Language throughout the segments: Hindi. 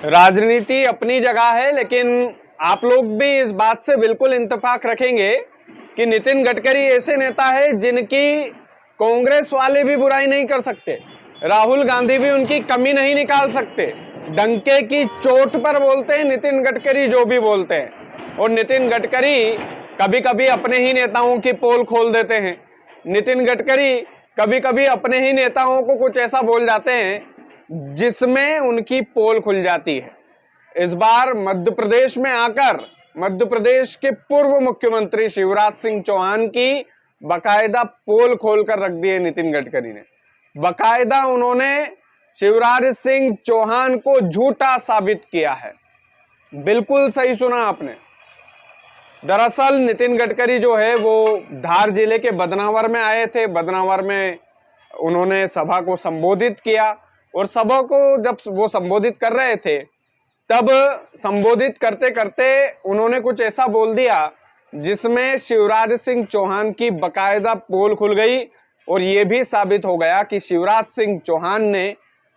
राजनीति अपनी जगह है, लेकिन आप लोग भी इस बात से बिल्कुल इत्तेफाक रखेंगे कि नितिन गडकरी ऐसे नेता है जिनकी कांग्रेस वाले भी बुराई नहीं कर सकते, राहुल गांधी भी उनकी कमी नहीं निकाल सकते। डंके की चोट पर बोलते हैं नितिन गडकरी जो भी बोलते हैं। और नितिन गडकरी कभी कभी अपने ही नेताओं की पोल खोल देते हैं। नितिन गडकरी कभी कभी अपने ही नेताओं को कुछ ऐसा बोल जाते हैं जिसमें उनकी पोल खुल जाती है। इस बार मध्य प्रदेश में आकर मध्य प्रदेश के पूर्व मुख्यमंत्री शिवराज सिंह चौहान की बकायदा पोल खोलकर रख दी है नितिन गडकरी ने। बकायदा उन्होंने शिवराज सिंह चौहान को झूठा साबित किया है। बिल्कुल सही सुना आपने। दरअसल नितिन गडकरी जो है वो धार जिले के बदनावर में आए थे। बदनावर में उन्होंने सभा को संबोधित किया और सभा को जब वो संबोधित कर रहे थे तब संबोधित करते करते उन्होंने कुछ ऐसा बोल दिया जिसमें शिवराज सिंह चौहान की बकायदा पोल खुल गई और ये भी साबित हो गया कि शिवराज सिंह चौहान ने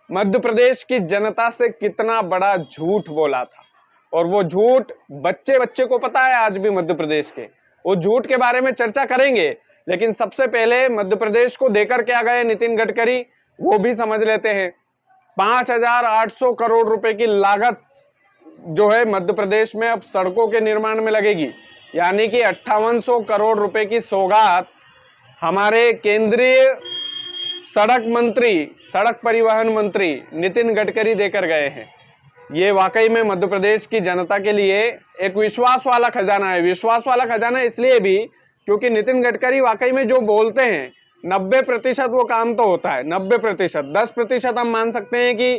मध्य प्रदेश की जनता से कितना बड़ा झूठ बोला था। और वो झूठ बच्चे बच्चे को पता है आज भी मध्य प्रदेश के। वो झूठ के बारे में चर्चा करेंगे, लेकिन सबसे पहले मध्य प्रदेश को देकर क्या गए नितिन गडकरी वो भी समझ लेते हैं। 5,800 करोड़ रुपए की लागत जो है मध्य प्रदेश में अब सड़कों के निर्माण में लगेगी, यानी कि 5800 करोड़ रुपए की सौगात हमारे केंद्रीय सड़क मंत्री, सड़क परिवहन मंत्री नितिन गडकरी देकर गए हैं। ये वाकई में मध्य प्रदेश की जनता के लिए एक विश्वास वाला खजाना है। विश्वास वाला खजाना इसलिए भी क्योंकि नितिन गडकरी वाकई में जो बोलते हैं 90% वो काम तो होता है। 90%, 10% हम मान सकते हैं कि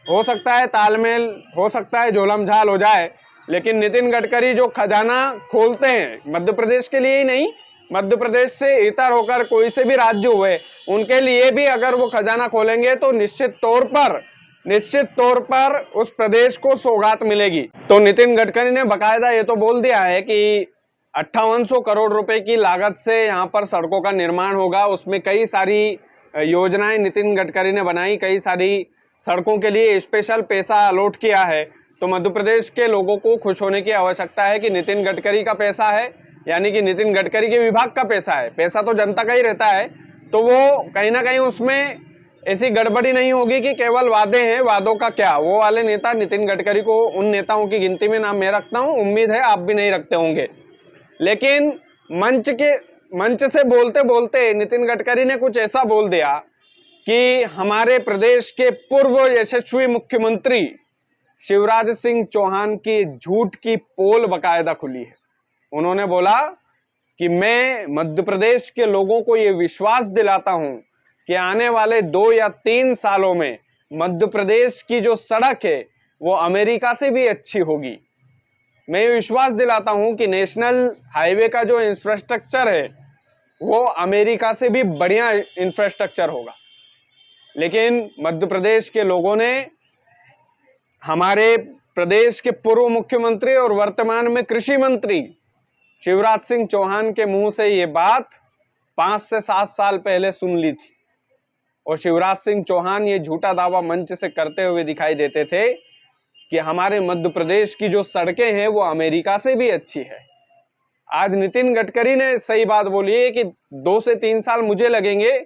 हो सकता है तालमेल, हो सकता है झोलम झाल हो जाए, लेकिन नितिन गडकरी जो खजाना खोलते हैं मध्य प्रदेश के लिए ही नहीं, मध्य प्रदेश से इतर होकर कोई से भी राज्य हुए उनके लिए भी अगर वो खजाना खोलेंगे तो निश्चित तौर पर उस प्रदेश को सौगात मिलेगी। तो नितिन गडकरी ने बकायदा ये तो बोल दिया है कि 5800 करोड़ रुपए की लागत से यहाँ पर सड़कों का निर्माण होगा। उसमें कई सारी योजनाएं नितिन गडकरी ने बनाई, कई सारी सड़कों के लिए स्पेशल पैसा अलॉट किया है। तो मध्य प्रदेश के लोगों को खुश होने की आवश्यकता है कि नितिन गडकरी का पैसा है, यानी कि नितिन गडकरी के विभाग का पैसा है। पैसा तो जनता का ही रहता है, तो वो कहीं ना कहीं उसमें ऐसी गड़बड़ी नहीं होगी कि केवल वादे हैं, वादों का क्या। वो वाले नेता नितिन गडकरी को उन नेताओं की गिनती में नाम मैं रखता हूं, उम्मीद है आप भी नहीं रखते होंगे। लेकिन मंच से बोलते बोलते नितिन गडकरी ने कुछ ऐसा बोल दिया कि हमारे प्रदेश के पूर्व यशस्वी मुख्यमंत्री शिवराज सिंह चौहान की झूठ की पोल बकायदा खुली है। उन्होंने बोला कि मैं मध्य प्रदेश के लोगों को यह विश्वास दिलाता हूं कि आने वाले 2 या 3 सालों में मध्य प्रदेश की जो सड़क है वो अमेरिका से भी अच्छी होगी। मैं ये विश्वास दिलाता हूं कि नेशनल हाईवे का जो इंफ्रास्ट्रक्चर है वो अमेरिका से भी बढ़िया इंफ्रास्ट्रक्चर होगा। लेकिन मध्य प्रदेश के लोगों ने हमारे प्रदेश के पूर्व मुख्यमंत्री और वर्तमान में कृषि मंत्री शिवराज सिंह चौहान के मुंह से ये बात 5 से 7 साल पहले सुन ली थी। और शिवराज सिंह चौहान ये झूठा दावा मंच से करते हुए दिखाई देते थे कि हमारे मध्य प्रदेश की जो सड़कें हैं वो अमेरिका से भी अच्छी है। आज नितिन गडकरी ने सही बात बोली है कि 2 से 3 साल मुझे लगेंगे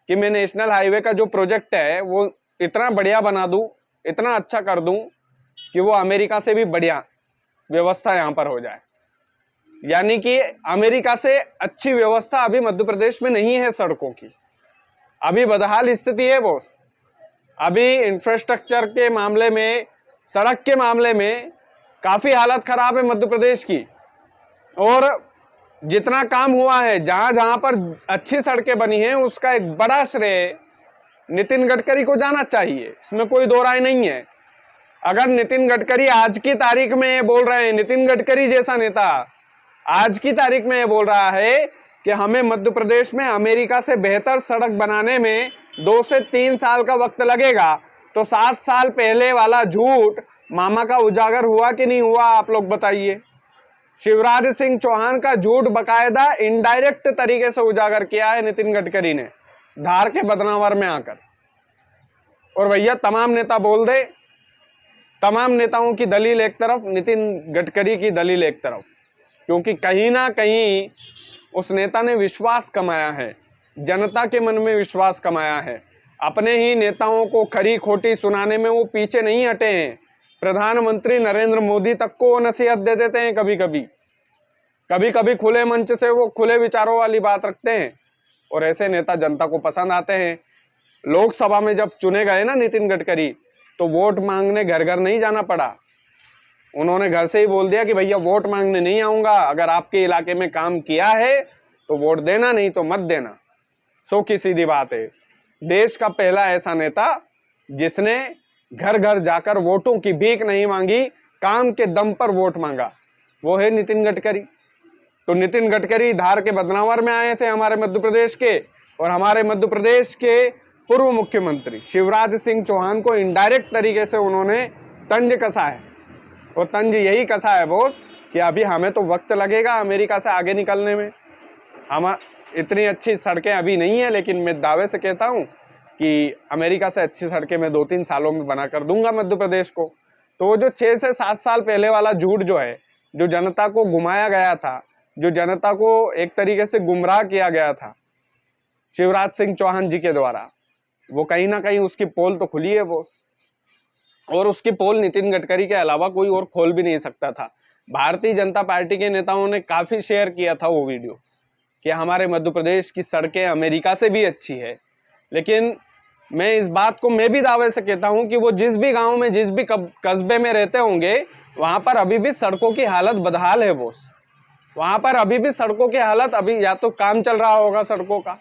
कि मैं नेशनल हाईवे का जो प्रोजेक्ट है वो इतना बढ़िया बना दूं, इतना अच्छा कर दूं कि वो अमेरिका से भी बढ़िया व्यवस्था यहाँ पर हो जाए। यानी कि अमेरिका से अच्छी व्यवस्था अभी मध्य प्रदेश में नहीं है सड़कों की। अभी बदहाल स्थिति है बॉस। अभी इंफ्रास्ट्रक्चर के मामले में, सड़क के मामले में काफी हालत खराब है मध्य प्रदेश की। और जितना काम हुआ है, जहां जहां पर अच्छी सड़कें बनी हैं, उसका एक बड़ा श्रेय नितिन गडकरी को जाना चाहिए, इसमें कोई दो राय नहीं है। अगर नितिन गडकरी आज की तारीख में ये बोल रहे हैं, नितिन गडकरी जैसा नेता आज की तारीख में ये बोल रहा है कि हमें मध्य प्रदेश में अमेरिका से बेहतर सड़क बनाने में 2 से 3 साल का वक्त लगेगा, तो 7 साल पहले वाला झूठ मामा का उजागर हुआ कि नहीं हुआ, आप लोग बताइए। शिवराज सिंह चौहान का झूठ बकायदा इनडायरेक्ट तरीके से उजागर किया है नितिन गडकरी ने धार के बदनावर में आकर। और भैया तमाम नेता बोल दे, तमाम नेताओं की दलील एक तरफ, नितिन गडकरी की दलील एक तरफ, क्योंकि कहीं ना कहीं उस नेता ने विश्वास कमाया है, जनता के मन में विश्वास कमाया है। अपने ही नेताओं को खरी खोटी सुनाने में वो पीछे नहीं हटे हैं। प्रधानमंत्री नरेंद्र मोदी तक को वो नसीहत दे देते हैं, कभी कभी खुले मंच से वो खुले विचारों वाली बात रखते हैं, और ऐसे नेता जनता को पसंद आते हैं। लोकसभा में जब चुने गए ना नितिन गडकरी, तो वोट मांगने घर घर नहीं जाना पड़ा। उन्होंने घर से ही बोल दिया कि भैया वोट मांगने नहीं आऊंगा, अगर आपके इलाके में काम किया है तो वोट देना, नहीं तो मत देना। सो की सीधी बात है। देश का पहला ऐसा नेता जिसने घर घर जाकर वोटों की भीख नहीं मांगी, काम के दम पर वोट मांगा, वो है नितिन गडकरी। तो नितिन गडकरी धार के बदनावर में आए थे हमारे मध्य प्रदेश के, और हमारे मध्य प्रदेश के पूर्व मुख्यमंत्री शिवराज सिंह चौहान को इनडायरेक्ट तरीके से उन्होंने तंज कसा है। और तंज यही कसा है बॉस कि अभी हमें तो वक्त लगेगा अमेरिका से आगे निकलने में। हम इतनी अच्छी सड़कें अभी नहीं है, लेकिन मैं दावे से कहता हूँ कि अमेरिका से अच्छी सड़कें मैं 2-3 सालों में बना कर दूंगा मध्य प्रदेश को। तो वो जो 6 से 7 साल पहले वाला झूठ जो है, जो जनता को घुमाया गया था, जो जनता को एक तरीके से गुमराह किया गया था शिवराज सिंह चौहान जी के द्वारा, वो कहीं ना कहीं उसकी पोल तो खुली है बॉस। और उसकी पोल नितिन गडकरी के अलावा कोई और खोल भी नहीं सकता था। भारतीय जनता पार्टी के नेताओं ने काफी शेयर किया था वो वीडियो कि हमारे मध्य प्रदेश की सड़कें अमेरिका से भी अच्छी है। लेकिन मैं इस बात को मैं भी दावे से कहता हूं कि वो जिस भी गांव में, जिस भी कस्बे में रहते होंगे, वहां पर अभी भी सड़कों की हालत बदहाल है बॉस। वहां पर अभी भी सड़कों की हालत, अभी या तो काम चल रहा होगा सड़कों का,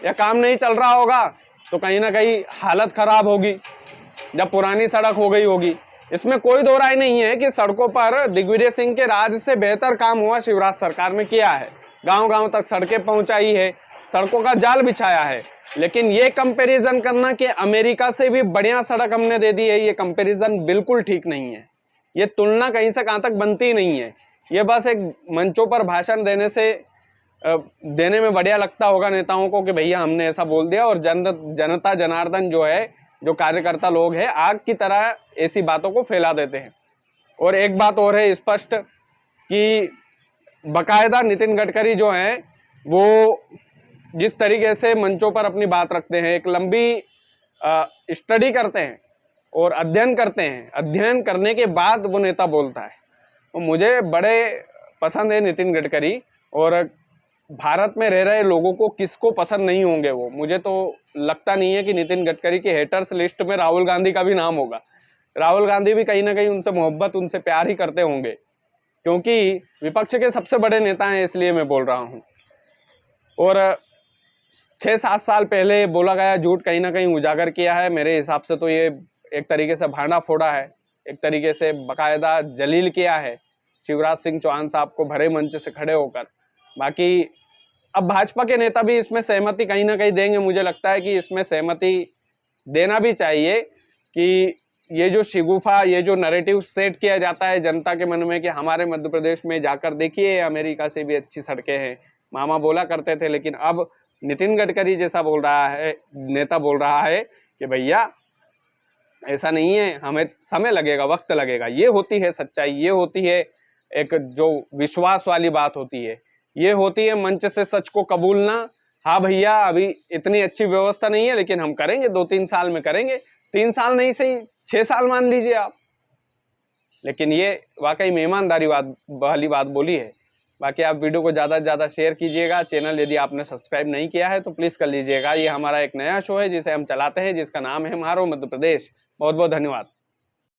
या काम नहीं चल रहा होगा तो कहीं ना कहीं हालत खराब होगी, जब पुरानी सड़क हो गई होगी। इसमें कोई दो राय नहीं है कि सड़कों पर दिग्विजय सिंह के राज से बेहतर काम हुआ शिवराज सरकार में किया है। गांव गांव तक सड़कें पहुंचाई है, सड़कों का जाल बिछाया है। लेकिन ये कंपैरिजन करना कि अमेरिका से भी बढ़िया सड़क हमने दे दी है, ये कंपैरिजन बिल्कुल ठीक नहीं है। ये तुलना कहीं से कहां तक बनती नहीं है। ये बस एक मंचों पर भाषण देने में बढ़िया लगता होगा नेताओं को कि भैया हमने ऐसा बोल दिया, और जनता जनार्दन जो है, जो कार्यकर्ता लोग हैं, आग की तरह ऐसी बातों को फैला देते हैं। और एक बात और है स्पष्ट कि बकायदा नितिन गडकरी जो हैं वो जिस तरीके से मंचों पर अपनी बात रखते हैं, एक लंबी स्टडी करते हैं और अध्ययन करते हैं, अध्ययन करने के बाद वो नेता बोलता है। तो मुझे बड़े पसंद है नितिन गडकरी, और भारत में रह रहे लोगों को किसको पसंद नहीं होंगे वो। मुझे तो लगता नहीं है कि नितिन गडकरी के हेटर्स लिस्ट में राहुल गांधी का भी नाम होगा। राहुल गांधी भी कहीं ना कहीं उनसे मोहब्बत, उनसे प्यार ही करते होंगे, क्योंकि विपक्ष के सबसे बड़े नेता हैं, इसलिए मैं बोल रहा हूँ। और 6-7 साल पहले बोला गया झूठ कहीं ना कहीं उजागर किया है। मेरे हिसाब से तो ये एक तरीके से भांडा फोड़ा है, एक तरीके से बकायदा जलील किया है शिवराज सिंह चौहान साहब को भरे मंच से खड़े होकर। बाकी अब भाजपा के नेता भी इसमें सहमति कहीं ना कहीं देंगे। मुझे लगता है कि इसमें सहमति देना भी चाहिए कि ये जो शिगुफा, ये जो नैरेटिव सेट किया जाता है जनता के मन में कि हमारे मध्य प्रदेश में जाकर देखिए अमेरिका से भी अच्छी सड़कें हैं, मामा बोला करते थे, लेकिन अब नितिन गडकरी जैसा बोल रहा है, नेता बोल रहा है कि भैया ऐसा नहीं है, हमें समय लगेगा, वक्त लगेगा। ये होती है सच्चाई, ये होती है एक जो विश्वास वाली बात होती है, ये होती है मंच से सच को कबूलना। हाँ भैया अभी इतनी अच्छी व्यवस्था नहीं है, लेकिन हम करेंगे, 2-3 साल में करेंगे, 3 साल नहीं सही 6 साल मान लीजिए आप। लेकिन ये वाकई में ईमानदारी वाली बात बोली है। बाकी आप वीडियो को ज़्यादा से ज़्यादा शेयर कीजिएगा। चैनल यदि आपने सब्सक्राइब नहीं किया है तो प्लीज़ कर लीजिएगा। ये हमारा एक नया शो है जिसे हम चलाते हैं, जिसका नाम है मारो मध्य प्रदेश। बहुत बहुत धन्यवाद।